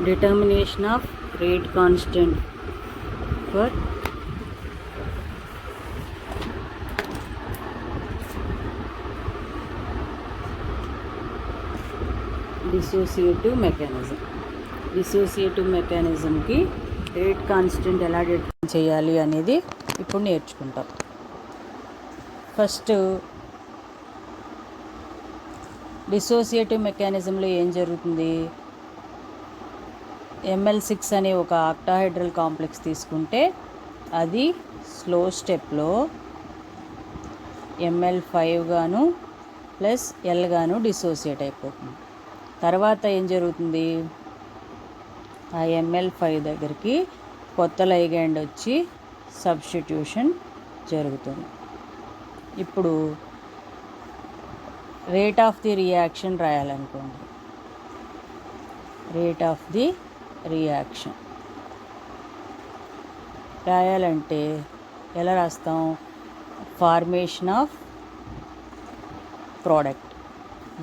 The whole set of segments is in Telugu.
determination of rate constant for dissociative mechanism. Dissociative mechanism की రేట్ కాన్స్టెంట్ ఎలా డిటర్మైన్ చేయాలి అనేది ఇప్పుడు నేర్చుకుంటాం. ఫస్ట్ డిసోసియేటివ్ మెకానిజంలో ఏం జరుగుతుంది, ML6 అనే ఒక ఆక్టాహైడ్రల్ కాంప్లెక్స్ తీసుకుంటే అది స్లో స్టెప్లో ML5 గాను ప్లస్ L గాను డిసోసియేట్ అయిపోతుంది. తర్వాత ఏం జరుగుతుంది, ఆ ML5 దగ్గరికి కొత్త లైగండ్ వచ్చి సబ్స్టిట్యూషన్ జరుగుతుంది. ఇప్పుడు రేట్ ఆఫ్ ది రియాక్షన్ రాయాలనుకోండి. రేట్ ఆఫ్ ది రియాక్షన్ రాయాలంటే ఎలా రాస్తాం, formation of product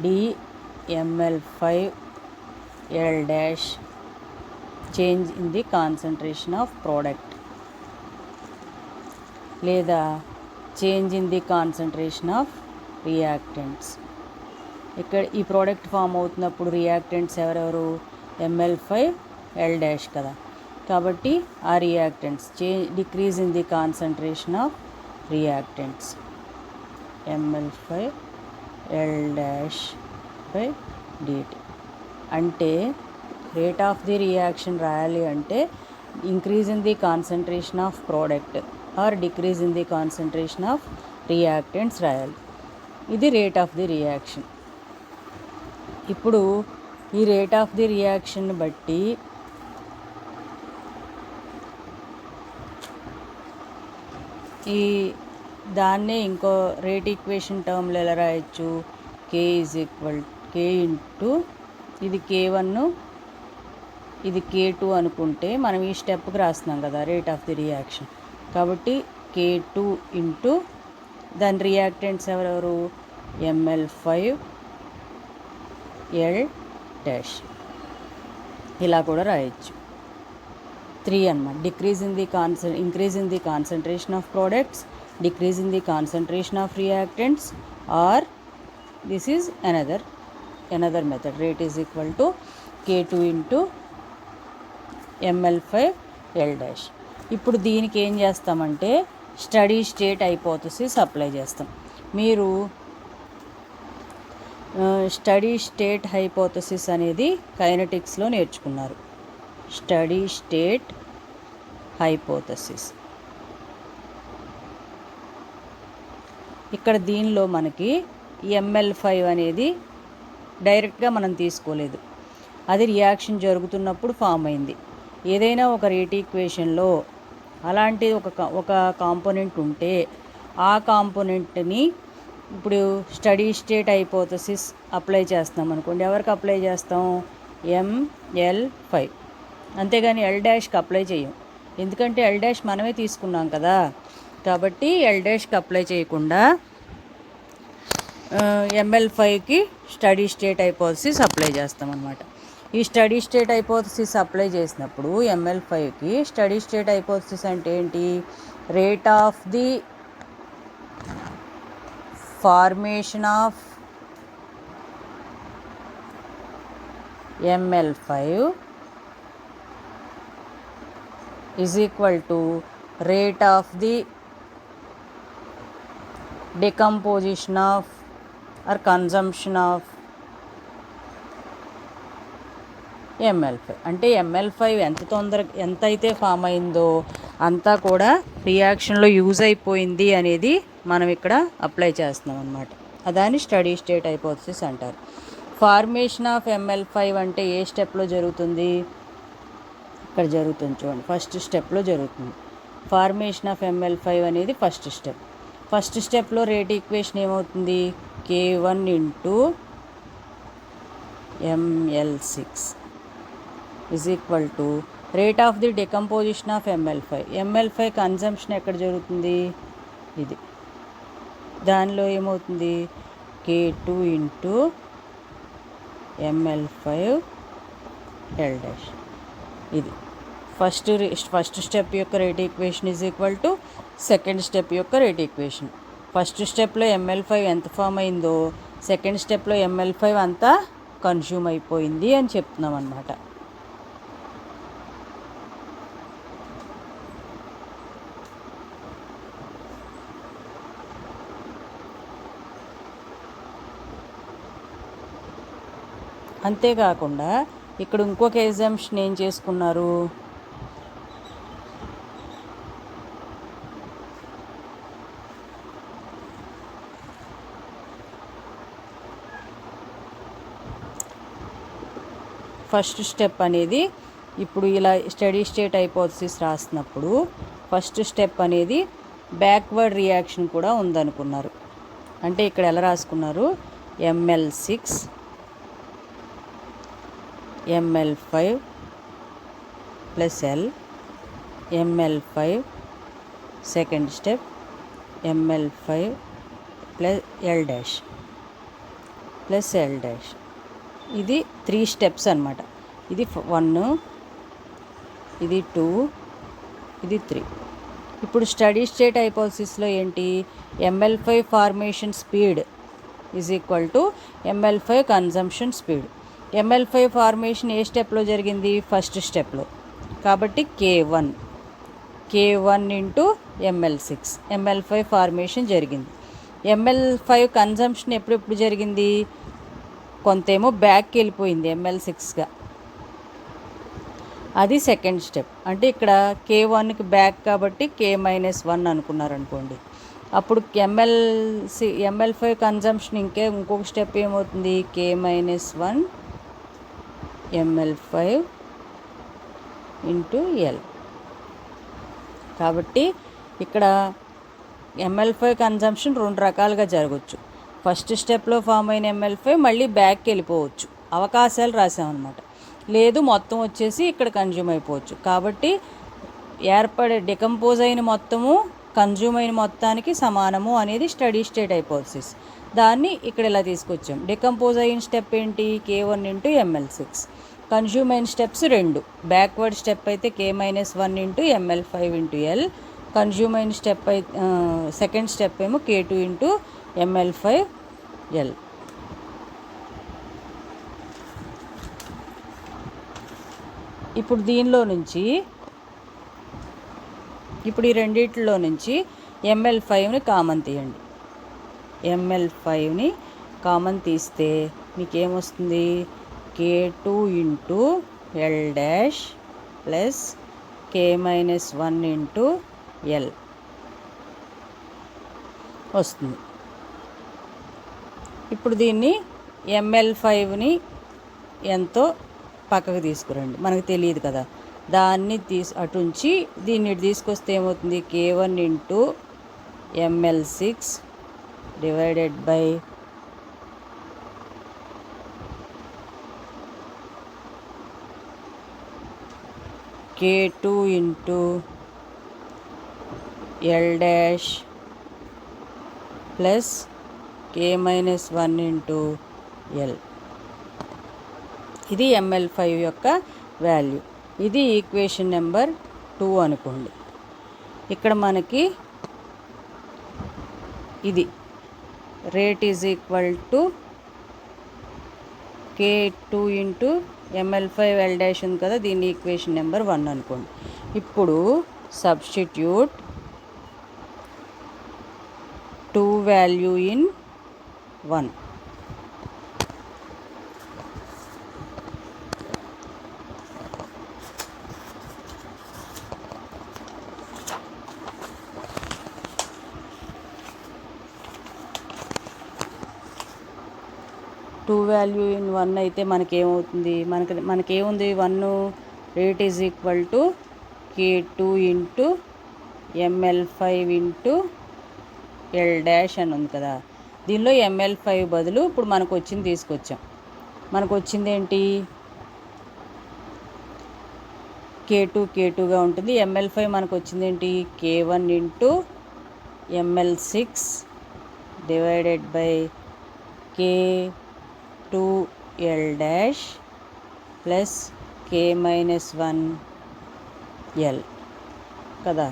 DML5L' change in the concentration of product, లేదా change in the concentration of reactants. ఇక్కడ ఈ ప్రోడక్ట్ ఫామ్ అవుతున్నప్పుడు రియాక్టెంట్స్ ఎవరెవరు, ML5L' కదా, కాబట్టి ఆ reactants decrease in the concentration of reactants ML5L'/dt. అంటే రేట్ ఆఫ్ ది రియాక్షన్ రాయాలి అంటే increase in the concentration of product or decrease in the concentration of reactants రాయాలి. ఇది రేట్ ఆఫ్ ది రియాక్షన్. ఇప్పుడు ఈ రేట్ ఆఫ్ ది రియాక్షన్ బట్టి ఈ దాన్నే ఇంకో రేట్ ఈక్వేషన్ టర్మ్లో ఎలా రాయొచ్చు, K ఇంటూ ఇది K1 ఇది K2 అనుకుంటే మనం ఈ స్టెప్కి రాస్తున్నాం కదా రేట్ ఆఫ్ ది రియాక్షన్, కాబట్టి K2 ఇంటూ దాని రియాక్టెంట్స్ ఎవరెవరు, ML5L'. ఇలా కూడా రాయొచ్చు. 3 అన్నమాట. Increase in the concentration of products, decrease in the concentration of reactants, or this is another method. Rate is equal to K2 into ML5L'. ఇప్పుడు దీనికి ఏం చేస్తామంటే స్టడీ స్టేట్ హైపోథసిస్ అప్లై చేస్తాం. మీరు స్టడీ స్టేట్ హైపోథసిస్ అనేది కైనెటిక్స్లో నేర్చుకున్నారు. స్టడీ స్టేట్ హైపోథసిస్ ఇక్కడ దీనిలో మనకి ML5 అనేది డైరెక్ట్గా మనం తీసుకోలేదు, అది రియాక్షన్ జరుగుతున్నప్పుడు ఫామ్ అయింది. ఏదైనా ఒక రేట్ ఈక్వేషన్లో అలాంటి ఒక కాంపోనెంట్ ఉంటే ఆ కాంపోనెంట్ని ఇప్పుడు స్టడీ స్టేట్ హైపోథసిస్ అప్లై చేస్తాం అనుకోండి. ఎవరికి అప్లై చేస్తాం, ML5, అంతేగాని L' అప్లై చేయం. ఎందుకంటే L' మనమే తీసుకున్నాం కదా, కాబట్టి L' అప్లై చేయకుండా ML5కి స్టడీ స్టేట్ హైపోథసిస్ అప్లై చేస్తాం అన్నమాట. ఈ స్టడీ స్టేట్ హైపోథసిస్ అప్లై చేసినప్పుడు ML5కి స్టడీ స్టేట్ హైపోథసిస్ అంటే ఏంటి, rate of the formation of ML5 is equal to rate of the decomposition of or consumption of ML5. అంటే ML5 ఎంత అయితే ఫామ్ అయిందో అంతా కూడా రియాక్షన్లో యూజ్ అయిపోయింది అనేది మనం ఇక్కడ అప్లై చేస్తున్నాం అన్నమాట. అదాన్ని స్టడీ స్టేట్ హైపోథసిస్ అంటారు. ఫార్మేషన్ ఆఫ్ ML5 అంటే ఏ స్టెప్లో జరుగుతుంది, ఇక్కడ జరుగుతుంది చూడండి, ఫస్ట్ స్టెప్లో జరుగుతుంది. ఫార్మేషన్ ఆఫ్ ML5 అనేది ఫస్ట్ స్టెప్లో రేట్ ఈక్వేషన్ ఏమవుతుంది, K1 into ML6 is equal to rate of the decomposition of ML5 consumption ఎక్కడ జరుగుతుంది, ఇది, దానిలో ఏమవుతుంది K2 ఇంటూ ML5L'. ఇది ఫస్ట్ స్టెప్ యొక్క rate equation is equal to second step యొక్క రేట్ ఈక్వేషన్. ఫస్ట్ స్టెప్లో ML5 ఎంత ఫామ్ అయిందో సెకండ్ స్టెప్లో ML5 అంతా కన్జ్యూమ్ అయిపోయింది అని చెప్తున్నాం అన్నమాట. అంతేకాకుండా ఇక్కడ ఇంకొక ఎగ్జాంప్షన్ ఏం చేసుకున్నారు, ఫస్ట్ స్టెప్ అనేది ఇప్పుడు ఇలా స్టడీ స్టేట్ హైపోథసిస్ రాస్తున్నప్పుడు ఫస్ట్ స్టెప్ అనేది బ్యాక్వర్డ్ రియాక్షన్ కూడా ఉందనుకున్నారు. అంటే ఇక్కడ ఎలా రాసుకున్నారు, ML6 ML5 plus L, ML5 second step, ML5 plus L dash plus L dash. ఇది 3 స్టెప్స్ అన్నమాట. ఇది 1, ఇది 2, ఇది 3. ఇప్పుడు స్టడీ స్టేట్ హైపోథసిస్లో ఏంటి, ML5 formation speed is equal to ML5 consumption speed. ML5 formation ఏ స్టెప్లో జరిగింది, ఫస్ట్ స్టెప్లో. కాబట్టి K1 into ML6 ML5 formation జరిగింది. ML5 కన్జంప్షన్ ఎప్పుడెప్పుడు జరిగింది, కొంతేమో బ్యాక్కి వెళ్ళిపోయింది ML6గా, అది సెకండ్ స్టెప్. అంటే ఇక్కడ K1కి బ్యాక్ కాబట్టి K-1 అనుకున్నారనుకోండి. అప్పుడు ML5 కన్జంప్షన్ ఇంకొక స్టెప్ ఏమవుతుంది, K-1 ML5 ఇంటూ L. కాబట్టి ఇక్కడ ML5 కన్జంప్షన్ 2 రకాలుగా జరగవచ్చు. ఫస్ట్ స్టెప్లో ఫామ్ అయిన ML5 మళ్ళీ బ్యాక్కి వెళ్ళిపోవచ్చు, అవకాశాలు రాసామన్నమాట. లేదు మొత్తం వచ్చేసి ఇక్కడ కన్జ్యూమ్ అయిపోవచ్చు. కాబట్టి డికంపోజ్ అయిన మొత్తము కన్జ్యూమ్ అయిన మొత్తానికి సమానము అనేది స్టడీ స్టేట్ హైపోథసిస్. దాన్ని ఇక్కడ ఇలా తీసుకొచ్చాం. డికంపోజ్ అయిన స్టెప్ ఏంటి, K1 ఇంటూ ML6. కన్జ్యూమ్ అయిన స్టెప్స్ 2. బ్యాక్వర్డ్ స్టెప్ అయితే K-1 into ML5 into L. Consume అయిన స్టెప్ సెకండ్ స్టెప్ ఏమో K2 ఇంటూ ML5 L. ఇప్పుడు దీనిలో నుంచి ఈ రెండిట్లో నుంచి ML5ని కామన్ తీయండి. ML5ని కామన్ తీస్తే మీకేమొస్తుంది, K2 into L dash plus K-1 into L వస్తుంది. ఇప్పుడు దీన్ని ML5ని ఎంతో పక్కకు తీసుకురండి, మనకు తెలియదు కదా, దాన్ని అటుంచి దీన్ని తీసుకొస్తే ఏమవుతుంది, K1 into ML6 divided by K2 into L dash plus K-1 into L. ఇది ML5 యొక్క వాల్యూ. ఇది ఈక్వేషన్ నెంబర్ 2 అనుకోండి. ఇక్కడ మనకి ఇది rate is equal to K2 into ML5 L dash ఉంది కదా, దీని ఈక్వేషన్ నెంబర్ 1 అనుకోండి. ఇప్పుడు substitute 2 value in 1. Two value in 1 అయితే మనకేమవుతుంది, మనకేముంది 1 rate is equal to K2 into ML5 into L dash అని ఉంది కదా. దీనిలో ML5 బదులు ఇప్పుడు మనకు వచ్చింది తీసుకొచ్చాం. మనకు వచ్చింది ఏంటి, K2గా ఉంటుంది. ML5 మనకు వచ్చింది ఏంటి, K1 into ML6 divided by K2 L dash plus K-1 L కదా.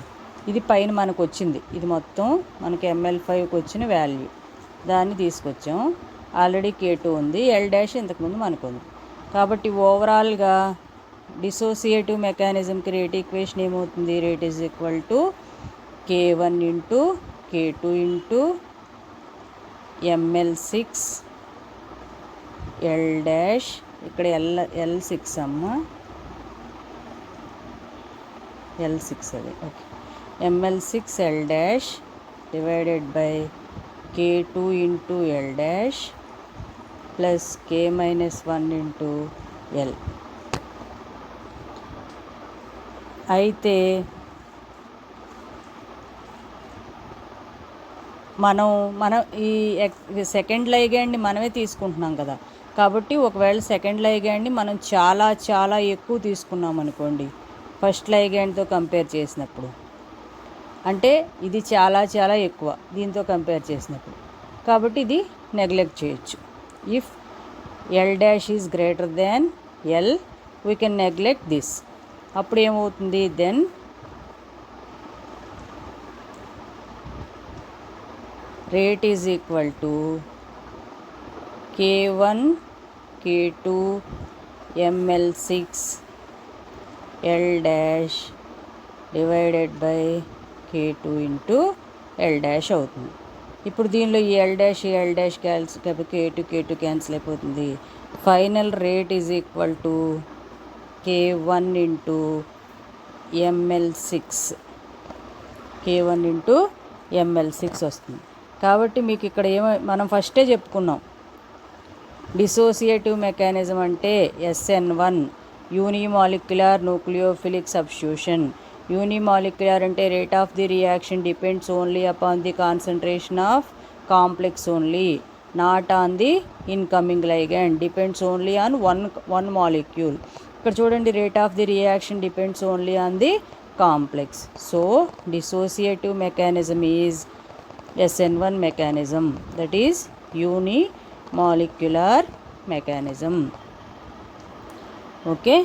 ఇది పైన మనకు వచ్చింది, ఇది మొత్తం మనకి ml5కి వచ్చిన వాల్యూ, దాన్ని తీసుకొచ్చాం. ఆల్రెడీ K2 ఉంది, L' ఇంతకుముందు మనకు ఉంది. కాబట్టి ఓవరాల్గా డిసోసియేటివ్ మెకానిజంకి రేట్ ఈక్వేషన్ ఏమవుతుంది? Rate is equal to K1 into K2 into ml6 L' ఇక్కడ L6 అమ్మ, L6 అది okay. ml6 L' divided by K2 into L' plus K-1 into L. అయితే మనం ఈ సెకండ్ లైగాండ్ని మనమే తీసుకుంటున్నాం కదా. కాబట్టి ఒకవేళ సెకండ్ లైగాండ్ని మనం చాలా చాలా ఎక్కువ తీసుకున్నాం అనుకోండి ఫస్ట్ లైగాండ్తో కంపేర్ చేసినప్పుడు, అంటే ఇది చాలా చాలా ఎక్కువ దీంతో కంపేర్ చేసినప్పుడు, కాబట్టి ఇది నెగ్లెక్ట్ చేయొచ్చు. If L' is greater than L we can neglect this. అప్పుడు ఏమవుతుంది? Then rate is equal to K1 K2 ml6 L' divided by K2 into L' అవుతుంది. ఇప్పుడు దీనిలో ఈ L' K2 క్యాన్సిల్ అయిపోతుంది. Final rate is equal to K1 into ml6 వస్తుంది. కాబట్టి మీకు ఇక్కడ మనం ఫస్టే చెప్పుకున్నాం, డిసోసియేటివ్ మెకానిజం అంటే SN1 unimolecular nucleophilic substitution. Unimolecular అంటే rate of the reaction depends only upon the concentration of complex only, not on the incoming ligand, depends only on one molecule. ఇక్కడ చూడండి, rate of the reaction depends only on the complex. So dissociative mechanism is SN1 mechanism, that is unimolecular mechanism. Okay.